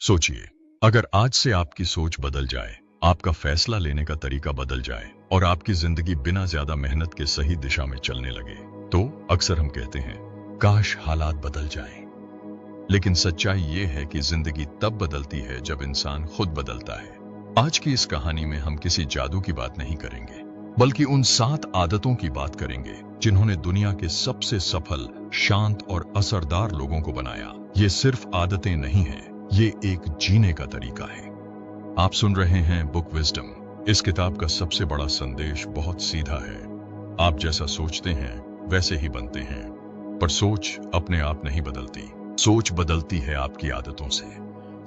सोचिए, अगर आज से आपकी सोच बदल जाए, आपका फैसला लेने का तरीका बदल जाए और आपकी जिंदगी बिना ज्यादा मेहनत के सही दिशा में चलने लगे, तो अक्सर हम कहते हैं, काश हालात बदल जाएं। लेकिन सच्चाई ये है कि जिंदगी तब बदलती है जब इंसान खुद बदलता है। आज की इस कहानी में हम किसी जादू की बात नहीं करेंगे, बल्कि उन 7 आदतों की बात करेंगे जिन्होंने दुनिया के सबसे सफल, शांत और असरदार लोगों को बनाया। ये सिर्फ आदतें नहीं हैं, ये एक जीने का तरीका है। आप सुन रहे हैं बुक विजडम। इस किताब का सबसे बड़ा संदेश बहुत सीधा है। आप जैसा सोचते हैं वैसे ही बनते हैं, पर सोच अपने आप नहीं बदलती। सोच बदलती है आपकी आदतों से।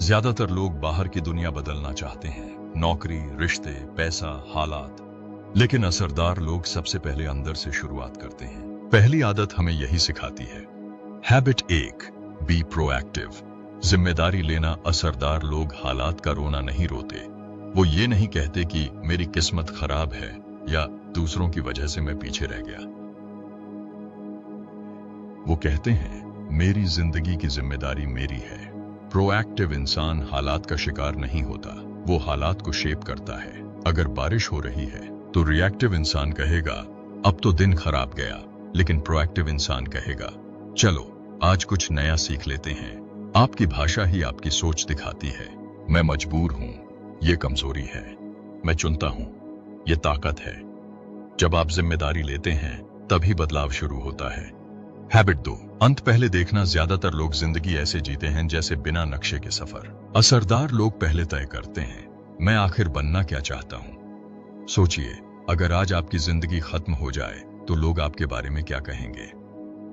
ज्यादातर लोग बाहर की दुनिया बदलना चाहते हैं, नौकरी, रिश्ते, पैसा, हालात। लेकिन असरदार लोग सबसे पहले अंदर से शुरुआत करते हैं। पहली आदत हमें यही सिखाती है। Habit 1, be proactive. जिम्मेदारी लेना। असरदार लोग हालात का रोना नहीं रोते। वो ये नहीं कहते कि मेरी किस्मत खराब है या दूसरों की वजह से मैं पीछे रह गया। वो कहते हैं, मेरी जिंदगी की जिम्मेदारी मेरी है। प्रोएक्टिव इंसान हालात का शिकार नहीं होता, वो हालात को शेप करता है। अगर बारिश हो रही है तो रिएक्टिव इंसान कहेगा, अब तो दिन खराब गया। लेकिन प्रोएक्टिव इंसान कहेगा, चलो आज कुछ नया सीख लेते हैं। आपकी भाषा ही आपकी सोच दिखाती है। मैं मजबूर हूं, ये कमजोरी है। मैं चुनता हूं, ये ताकत है। जब आप जिम्मेदारी लेते हैं तभी बदलाव शुरू होता है। हैबिट 2, अंत पहले देखना। ज्यादातर लोग जिंदगी ऐसे जीते हैं जैसे बिना नक्शे के सफर। असरदार लोग पहले तय करते हैं, मैं आखिर बनना क्या चाहता हूं। सोचिए, अगर आज आपकी जिंदगी खत्म हो जाए तो लोग आपके बारे में क्या कहेंगे?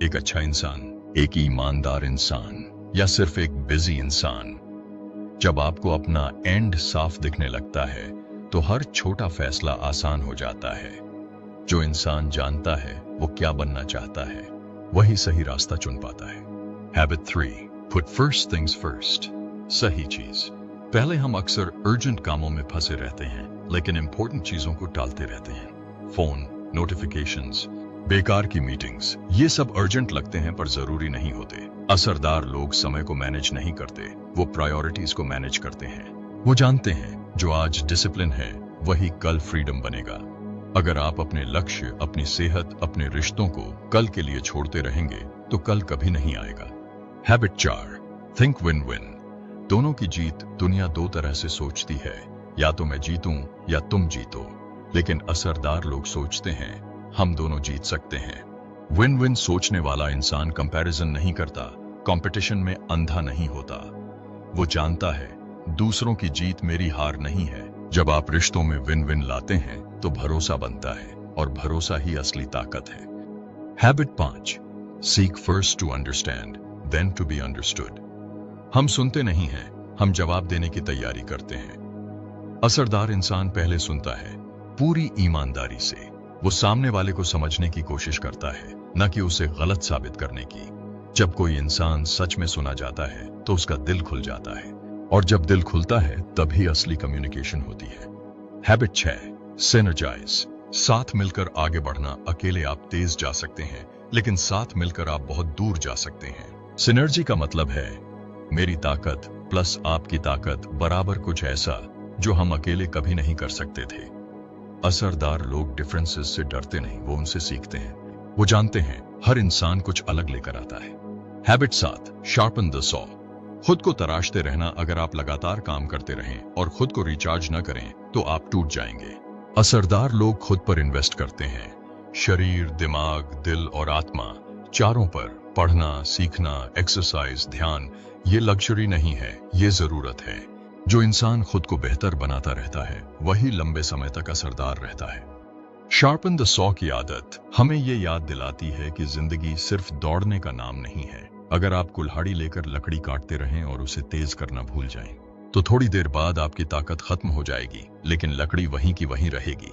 एक अच्छा इंसान, एक ईमानदार इंसान, या सिर्फ एक बिजी इंसान? जब आपको अपना एंड साफ दिखने लगता है तो हर छोटा फैसला आसान हो जाता है। जो इंसान जानता है वो क्या बनना चाहता है, वही सही रास्ता चुन पाता है। Habit 3, put first things first. सही चीज पहले। हम अक्सर अर्जेंट कामों में फंसे रहते हैं, लेकिन इंपॉर्टेंट चीजों को टालते रहते हैं। फोन, नोटिफिकेशंस, बेकार की मीटिंग्स, ये सब अर्जेंट लगते हैं पर जरूरी नहीं होते। असरदार लोग समय को मैनेज नहीं करते, वो प्रायोरिटीज को मैनेज करते हैं। वो जानते हैं जो आज डिसिप्लिन है वही कल फ्रीडम बनेगा। अगर आप अपने लक्ष्य, अपनी सेहत, अपने रिश्तों को कल के लिए छोड़ते रहेंगे तो कल कभी नहीं आएगा। Habit 4, think win win. दोनों की जीत। दुनिया 2 तरह से सोचती है, या तो मैं जीतूं या तुम जीतो। लेकिन असरदार लोग सोचते हैं, हम दोनों जीत सकते हैं। विन विन सोचने वाला इंसान कंपैरिजन नहीं करता, कंपटीशन में अंधा नहीं होता। वो जानता है, दूसरों की जीत मेरी हार नहीं है। जब आप रिश्तों में विन विन लाते हैं तो भरोसा बनता है, और भरोसा ही असली ताकत है। Habit 5, seek first to understand then to be understood. हम सुनते नहीं हैं, हम जवाब देने की तैयारी करते हैं। असरदार इंसान पहले सुनता है, पूरी ईमानदारी से। वो सामने वाले को समझने की कोशिश करता है, न कि उसे गलत साबित करने की। जब कोई इंसान सच में सुना जाता है तो उसका दिल खुल जाता है, और जब दिल खुलता है तभी असली कम्युनिकेशन होती है। Habit 6, synergise. साथ मिलकर आगे बढ़ना। अकेले आप तेज जा सकते हैं, लेकिन साथ मिलकर आप बहुत दूर जा सकते हैं। सिनर्जी का मतलब है मेरी ताकत प्लस आपकी ताकत बराबर कुछ ऐसा जो हम अकेले कभी नहीं कर सकते थे। असरदार लोग डिफरेंसेस से डरते नहीं, वो उनसे सीखते हैं। वो जानते हैं हर इंसान कुछ अलग लेकर आता है। Habit 7, sharpen the saw. खुद को तराशते रहना। अगर आप लगातार काम करते रहें और खुद को रिचार्ज न करें तो आप टूट जाएंगे। असरदार लोग खुद पर इन्वेस्ट करते हैं, शरीर, दिमाग, दिल और आत्मा, चारों पर। पढ़ना, सीखना, एक्सरसाइज, ध्यान, ये लग्जरी नहीं है, ये जरूरत है। जो इंसान खुद को बेहतर बनाता रहता है वही लंबे समय तक असरदार रहता है। शार्पन द सॉ की आदत हमें ये याद दिलाती है कि जिंदगी सिर्फ दौड़ने का नाम नहीं है। अगर आप कुल्हाड़ी लेकर लकड़ी काटते रहें और उसे तेज करना भूल जाएं, तो थोड़ी देर बाद आपकी ताकत खत्म हो जाएगी, लेकिन लकड़ी वहीं की वहीं रहेगी।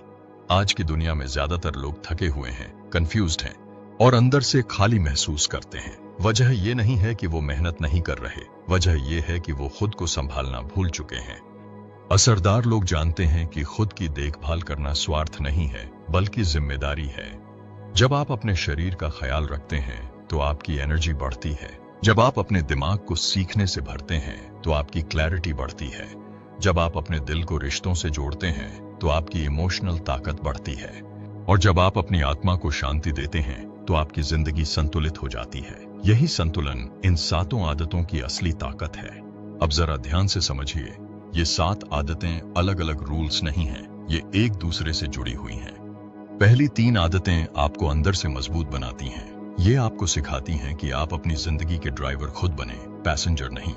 आज की दुनिया में ज्यादातर लोग थके हुए हैं, कंफ्यूज्ड हैं और अंदर से खाली महसूस करते हैं। वजह ये नहीं है कि वो मेहनत नहीं कर रहे, वजह ये है कि वो खुद को संभालना भूल चुके हैं। असरदार लोग जानते हैं कि खुद की देखभाल करना स्वार्थ नहीं है, बल्कि जिम्मेदारी है। जब आप अपने शरीर का ख्याल रखते हैं तो आपकी एनर्जी बढ़ती है, जब आप अपने दिमाग को सीखने से भरते हैं तो आपकी क्लैरिटी बढ़ती है। जब आप अपने दिल को रिश्तों से जोड़ते हैं तो आपकी इमोशनल ताकत बढ़ती है। और जब आप अपनी आत्मा को शांति देते हैं तो आपकी जिंदगी संतुलित हो जाती है। यही संतुलन इन 7 आदतों की असली ताकत है। अब जरा ध्यान से समझिए, ये 7 आदतें अलग अलग रूल्स नहीं हैं, ये एक दूसरे से जुड़ी हुई हैं। पहली 3 आदतें आपको अंदर से मजबूत बनाती हैं। ये आपको सिखाती हैं कि आप अपनी जिंदगी के ड्राइवर खुद बने, पैसेंजर नहीं।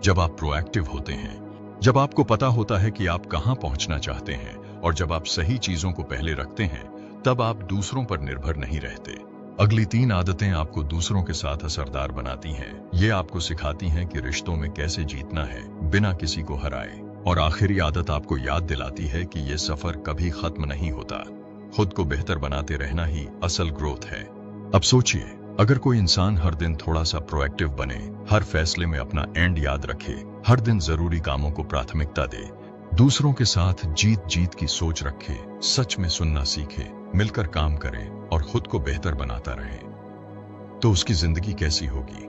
जब आप प्रोएक्टिव होते हैं, जब आपको पता होता है कि आप कहां पहुंचना चाहते हैं और जब आप सही चीजों को पहले रखते हैं, तब आप दूसरों पर निर्भर नहीं रहते। अगली 3 आदतें आपको दूसरों के साथ असरदार बनाती हैं। ये आपको सिखाती हैं कि रिश्तों में कैसे जीतना है बिना किसी को हराए। और आखिरी आदत आपको याद दिलाती है कि ये सफर कभी खत्म नहीं होता। खुद को बेहतर बनाते रहना ही असल ग्रोथ है। अब सोचिए, अगर कोई इंसान हर दिन थोड़ा सा प्रोएक्टिव बने, हर फैसले में अपना एंड याद रखे, हर दिन जरूरी कामों को प्राथमिकता दे, दूसरों के साथ जीत जीत की सोच रखे, सच में सुनना सीखे, मिलकर काम करे और खुद को बेहतर बनाता रहे, तो उसकी जिंदगी कैसी होगी?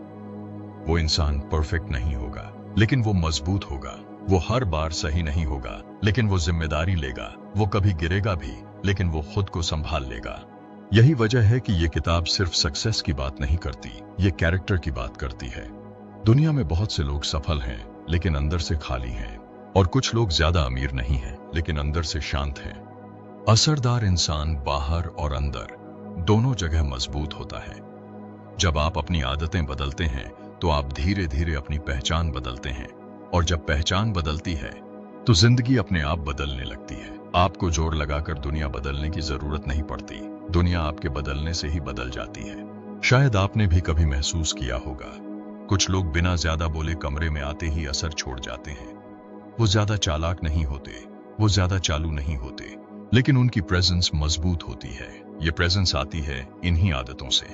वो इंसान परफेक्ट नहीं होगा, लेकिन वो मजबूत होगा। वो हर बार सही नहीं होगा, लेकिन वो जिम्मेदारी लेगा। वो कभी गिरेगा भी, लेकिन वो खुद को संभाल लेगा। यही वजह है कि ये किताब सिर्फ सक्सेस की बात नहीं करती, ये कैरेक्टर की बात करती है। दुनिया में बहुत से लोग सफल हैं, लेकिन अंदर से खाली हैं, और कुछ लोग ज्यादा अमीर नहीं हैं, लेकिन अंदर से शांत हैं। असरदार इंसान बाहर और अंदर दोनों जगह मजबूत होता है। जब आप अपनी आदतें बदलते हैं तो आप धीरे धीरे अपनी पहचान बदलते हैं, और जब पहचान बदलती है तो जिंदगी अपने आप बदलने लगती है। आपको जोर लगाकर दुनिया बदलने की जरूरत नहीं पड़ती, दुनिया आपके बदलने से ही बदल जाती है। शायद आपने भी कभी महसूस किया होगा, कुछ लोग बिना ज्यादा बोले कमरे में आते ही असर छोड़ जाते हैं। वो ज्यादा चालाक नहीं होते, वो ज्यादा चालू नहीं होते, लेकिन उनकी प्रेजेंस मजबूत होती है। ये प्रेजेंस आती है इन्हीं आदतों से।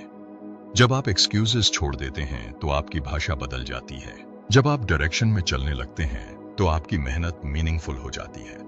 जब आप एक्सक्यूजेस छोड़ देते हैं तो आपकी भाषा बदल जाती है। जब आप डायरेक्शन में चलने लगते हैं तो आपकी मेहनत मीनिंगफुल हो जाती है।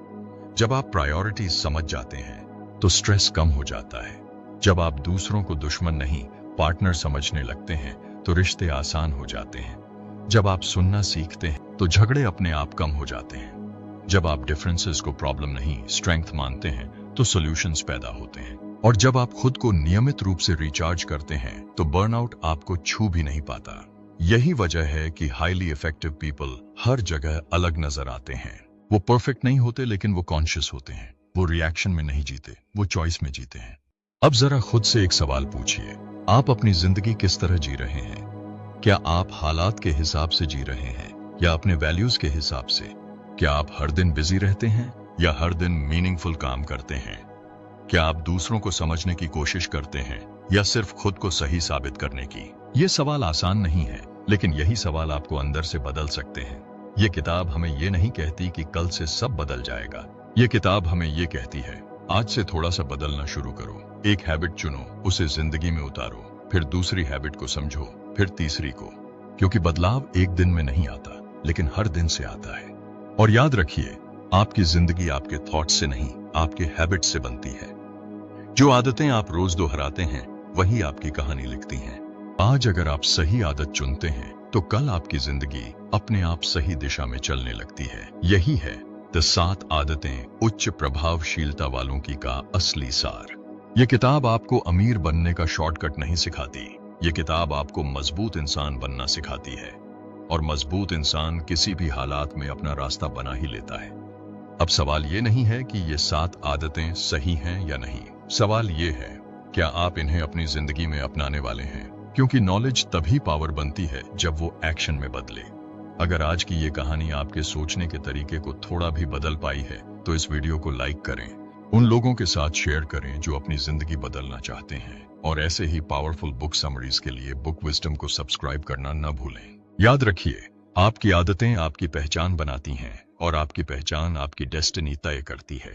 जब आप प्रायोरिटीज समझ जाते हैं तो स्ट्रेस कम हो जाता है। जब आप दूसरों को दुश्मन नहीं पार्टनर समझने लगते हैं तो रिश्ते आसान हो जाते हैं। जब आप सुनना सीखते हैं तो झगड़े अपने आप कम हो जाते हैं। जब आप डिफरेंसेस को प्रॉब्लम नहीं स्ट्रेंथ मानते हैं तो सॉल्यूशंस पैदा होते हैं। और जब आप खुद को नियमित रूप से रिचार्ज करते हैं तो बर्नआउट आपको छू भी नहीं पाता। यही वजह है कि हाईली इफेक्टिव पीपल हर जगह अलग नजर आते हैं। वो परफेक्ट नहीं होते, लेकिन वो कॉन्शियस होते हैं। वो रिएक्शन में नहीं जीते, वो चॉइस में जीते हैं। अब जरा खुद से एक सवाल पूछिए, आप अपनी जिंदगी किस तरह जी रहे हैं? क्या आप हालात के हिसाब से जी रहे हैं या अपने वैल्यूज के हिसाब से? क्या आप हर दिन बिजी रहते हैं या हर दिन मीनिंगफुल काम करते हैं? क्या आप दूसरों को समझने की कोशिश करते हैं या सिर्फ खुद को सही साबित करने की? ये सवाल आसान नहीं है, लेकिन यही सवाल आपको अंदर से बदल सकते हैं। ये किताब हमें ये नहीं कहती कि कल से सब बदल जाएगा। ये किताब हमें ये कहती है, आज से थोड़ा सा बदलना शुरू करो। एक हैबिट चुनो, उसे जिंदगी में उतारो, फिर दूसरी हैबिट को समझो, फिर तीसरी को। क्योंकि बदलाव एक दिन में नहीं आता, लेकिन हर दिन से आता है। और याद रखिए, आपकी जिंदगी आपके थॉट से नहीं, आपके हैबिट से बनती है। जो आदतें आप रोज दोहराते हैं वही आपकी कहानी लिखती हैं। आज अगर आप सही आदत चुनते हैं तो कल आपकी जिंदगी अपने आप सही दिशा में चलने लगती है। यही है द 7 आदतें उच्च प्रभावशीलता वालों की का असली सार। ये किताब आपको अमीर बनने का शॉर्टकट नहीं सिखाती, ये किताब आपको मजबूत इंसान बनना सिखाती है। और मजबूत इंसान किसी भी हालात में अपना रास्ता बना ही लेता है। अब सवाल ये नहीं है कि ये 7 आदतें सही हैं या नहीं, सवाल ये है, क्या आप इन्हें अपनी जिंदगी में अपनाने वाले हैं? क्योंकि नॉलेज तभी पावर बनती है जब वो एक्शन में बदले। अगर आज की ये कहानी आपके सोचने के तरीके को थोड़ा भी बदल पाई है तो इस वीडियो को लाइक करें, उन लोगों के साथ शेयर करें जो अपनी जिंदगी बदलना चाहते हैं। और ऐसे ही पावरफुल बुक समरीज के लिए बुक विजडम को सब्सक्राइब करना न भूलें। याद रखिए, आपकी आदतें आपकी पहचान बनाती हैं और आपकी पहचान आपकी डेस्टिनी तय करती है।